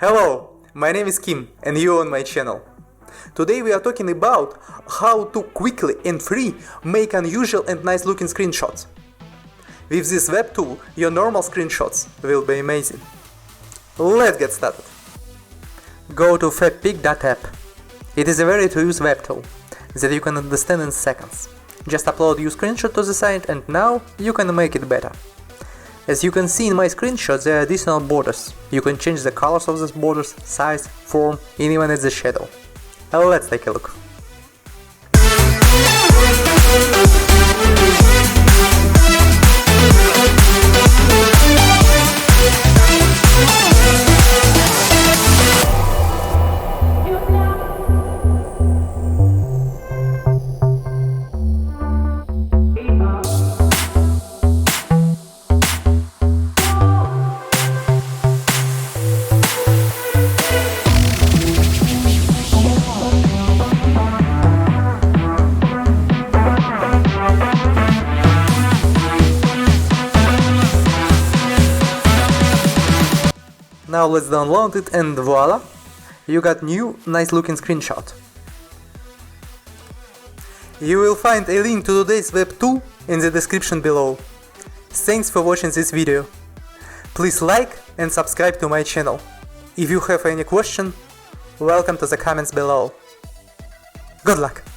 Hello, my name is Kim and you're on my channel. Today we are talking about how to quickly and free make unusual and nice looking screenshots. With this web tool, your normal screenshots will be amazing. Let's get started. Go to fabpic.app. It is a very to use web tool that you can understand in seconds. Just upload your screenshot to the site and now you can make it better. As you can see in my screenshot, there are additional borders. You can change the colors of these borders, size, form, and even add the shadow. Let's take a look. Now let's download it and voila, you got new nice looking screenshot. You will find a link to today's web tool in the description below. Thanks for watching this video. Please like and subscribe to my channel. If you have any question, welcome to the comments below. Good luck!